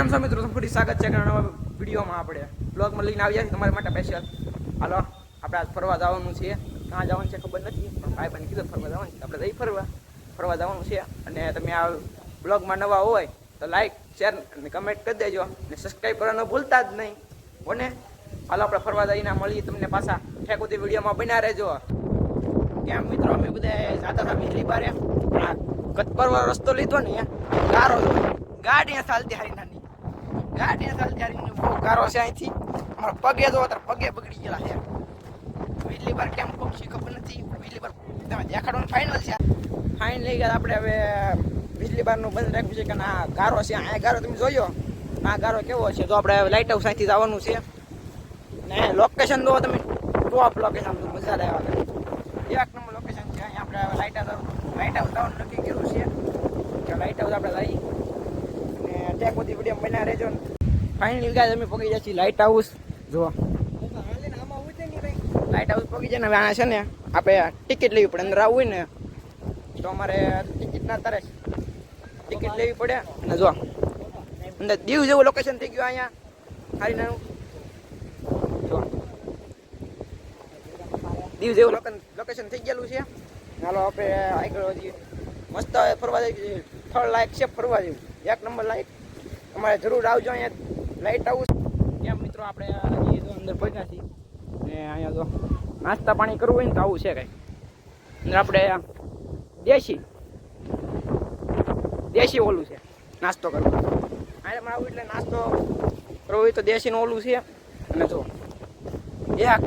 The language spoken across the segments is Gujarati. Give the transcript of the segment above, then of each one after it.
કેમ છો મિત્રો? ફરી સ્વાગત છે નવા વિડીયોમાં. આપણે બ્લોગમાં લઈને આવ્યા છીએ તમારા માટે સ્પેશિયલ. હાલો આપણે આજ ફરવા જવાનું છે. ક્યાં જવાનું છે ખબર નથી, પણ ભાઈ બને કીધું ફરવા જવાનું છે. આપણે જઈ ફરવા જવાનું છે. અને તમે આ બ્લોગમાં નવા હોય તો લાઈક શેર અને કમેન્ટ કરી દેજો અને સબસ્ક્રાઈબ કરવાનું ભૂલતા જ નહીં. કોને હાલો આપણે ફરવા જઈને મળીએ તમને પાછા ઠેક સુધી વિડીયોમાં બન્યા રહેજો. કેમ મિત્રો અમે બધા જાતા હતા વીજળી બારે કતપરવા રસ્તો લીધો ને ગારો ગાડી ચાલતી હારી નાની ગાડી ચાલતી હારી બહુ ગારો છે. અહીંથી અમારા પગે જો અત્યારે પગે બગડી ગયેલા છે. વીજળી બાર કેમ પક્ષી ખબર નથી. વીજળી બાર તમે દેખાડવાનું ફાઇનલ છે. ફાઇન લઈ ગયા આપણે. હવે વીજળી બારનું બંધ રાખ્યું છે કે ના ગારો છે. આ ગારો તમે જોયો આ ગારો કેવો છે. તો આપણે લાઇટ હાઉસ અહીંથી જવાનું છે ને લોકેશન જો તમે ટોપ લોકેશન મજા આવે. એક નંબર લોકેશન છે. અહીંયા આપણે લાઇટ હાઉસ જવાનું નક્કી કર્યું છે કે લાઇટ હાઉસ આપણે જઈએ અને ત્યાં બધી વિડીયો બન્યા રહેજો. ફાઇનલી ગાય અમે પગી જાય છીએ લાઇટ હાઉસ. જો લાઇટ હાઉસ પગી જાય ને. હવે આને છે ને આપણે ટિકિટ લેવી પડે. અંદર આવવું હોય ને તો અમારે ટિકિટના તારે ટિકિટ લેવી પડે. અને જો અંદર દીવ જેવું લોકેશન થઈ ગયું અહીંયા હારી નાનું. જો દીવ જેવું લોકેશન થઈ ગયેલું છે. હાલો આપણે આગળ હજી મસ્ત ફરવા જઈએ. સ્થળ લાયક છે ફરવા જેવું. એક નંબર લાયક. તમારે જરૂર આવજો અહીંયા લાઇટ હાઉસ. કેમ મિત્રો આપણે હજી જો અંદર પહોંચ્યા છીએ ને અહીંયા જો નાસ્તા પાણી કરવું હોય ને તો આવું છે કાંઈ. અંદર આપણે દેશી ઓલું છે નાસ્તો કરવો. અહીંયા આવું એટલે નાસ્તો કરવો હોય તો દેશીનું ઓલું છે. અને જો એક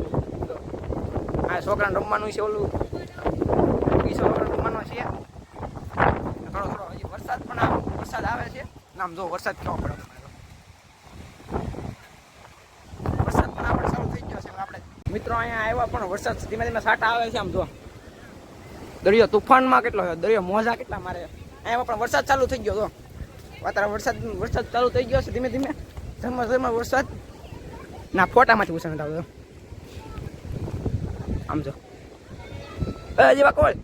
આ છોકરાને રમવાનું છે ઓલું છોકરાને રમવાનું છે. થોડો થોડો હજી વરસાદ આવે છે. નામ જો વરસાદ કેવો પડે. વરસાદ પણ આપણે ચાલુ થઈ ગયો છે. આપણે મિત્રો અહીંયા આવ્યા પણ વરસાદ ધીમે ધીમે સાટા આવે છે. આમ જો દરિયો તુફાનમાં કેટલો છે. દરિયો મોજા કેટલા મારે. અહીંયા પણ વરસાદ ચાલુ થઈ ગયો. જો વાતાવરણ વરસાદ ચાલુ થઈ ગયો છે ધીમે ધીમે. ઝરમર વરસાદ ના ફોટામાંથી ઉછાળ આવતો. આમ જો જેવા કોલ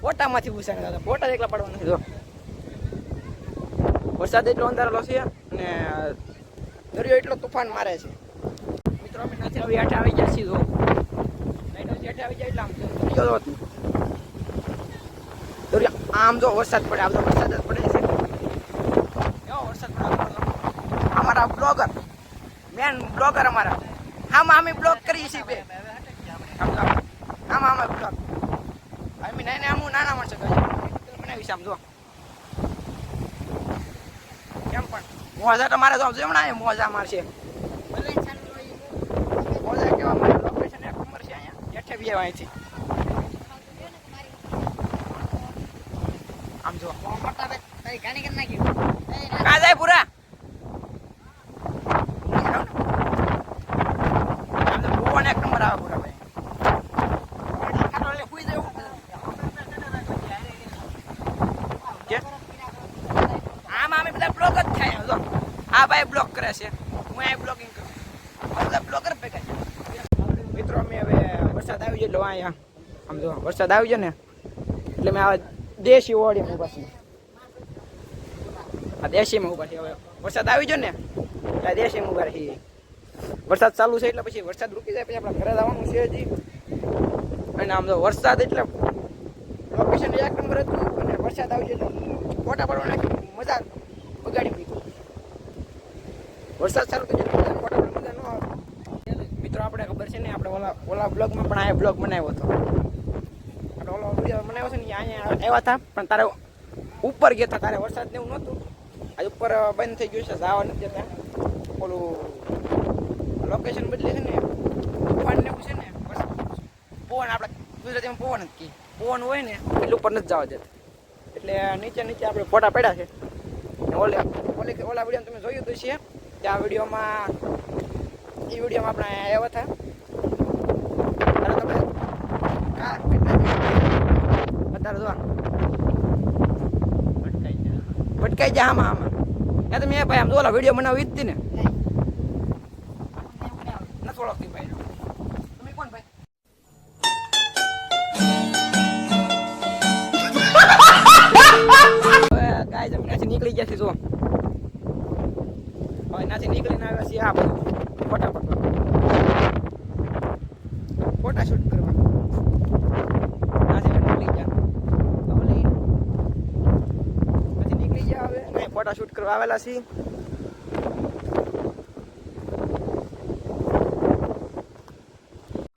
ફોટામાંથી ઉછાળ આવતા. ફોટા એકલા પડવા નથી. જો વરસાદ એટલો અંધારેલો છે અને દરિયો એટલો તુફાન મારે છે. મિત્રો અમે નથી હવે હેઠે આવી ગયા છીએ. જો હેઠે આવી જાય એટલે આમ દરિયો દરિયો આમ જો વરસાદ પડે. આમ તો વરસાદ જ પડે છે. કેવો વરસાદ પડે. અમારા બ્લોગર મેન બ્લોગર અમારા આમાં અમે બ્લોગ કરીએ છીએ બે. આમાં અમે બ્લોગ અમે નાના માણસો બનાવીશ. આમ જો કેમ પણ મોજા તમારે તો જમણા મોજા મારશે. મોજા કેવા મારે લોકેશન એક નંબર છે. અહીંયા હેઠે બી અહીંથી આમ જો કા જાય પૂરા ભુવન એક નંબર આવે પૂરા ભાઈ. આમાં અમે બધા બ્લોગ જ થાય. જો આ ભાઈ બ્લોગ કરે છે, હું આ બ્લોગિંગ કરું. બધા બ્લોગર ભેગા છે. મિત્રો અમે હવે વરસાદ આવી ગયો એટલે અહીંયા આમ જો વરસાદ આવી ગયો ને એટલે મેં આ દેશી ઓળી ઉભા છે. આ દેશીમાં ઉભા છે. હવે વરસાદ આવી ગયો ને એટલે દેશીમાં ઉભા રહી. વરસાદ ચાલુ છે એટલે પછી વરસાદ રૂકી જાય પછી આપણે ઘરે જવાનું છે હજી. અને આમ તો વરસાદ એટલે લોકેશન એક નંબર હતું. અને વરસાદ આવી ગયો એટલે ફોટા પાડવાના મજા બગાડી પડી. વરસાદ ચાલુ થઈ જાય ફોટા પર મજા ન આવે. મિત્રો આપણે ખબર છે ને આપણે ઓલા બ્લોગમાં પણ આ બ્લોગ બનાવ્યો હતો. આપણે ઓલો વિડીયો બનાવ્યો છે ને અહીંયા આવ્યા હતા પણ તારે ઉપર ગયા હતા. તારે વરસાદ ને એવું નહોતું. આજ ઉપર બંધ થઈ ગયું છે. જવા નથી જતા. ઓલું લોકેશન બદલે છે ને પવન ને એવું છે ને પવન આપણે ગુજરાતીમાં પવન જ કહીએ. પવન હોય ને એટલે ઉપર નથી જવા દેતા. એટલે નીચે આપણે ફોટા પડ્યા છે. ઓલા વિડીયો તમે જોયું તો છે. ત્યાં વિડીયોમાં આપણે આવ્યા હતા. અત્યારે જો ભટકાઈ જાય આમાં તમે ભાઈ આમ જો ઓલા વિડીયો બનાવી હતી ને નથી ઓળખતી ભાઈ. તમે કોણ ભાઈ? ગાય જમીન નીકળી ગયા છે. જો હવે એનાથી નીકળીને આવ્યા છીએ આ બધું ફટાફટ ફોટા શૂટ કરવા. ત્યાંથી નીકળી ગયા નીકળી ગયા હવે નહીં ફોટા શૂટ કરવા આવેલા છીએ.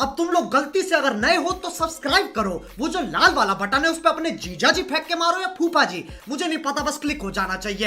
अब तुम लोग गलती से अगर नए हो तो सब्सक्राइब करो, वो जो लाल वाला बटन है उस पर अपने जीजा जी फेंक के मारो या फूफा जी, मुझे नहीं पता, बस क्लिक हो जाना चाहिए.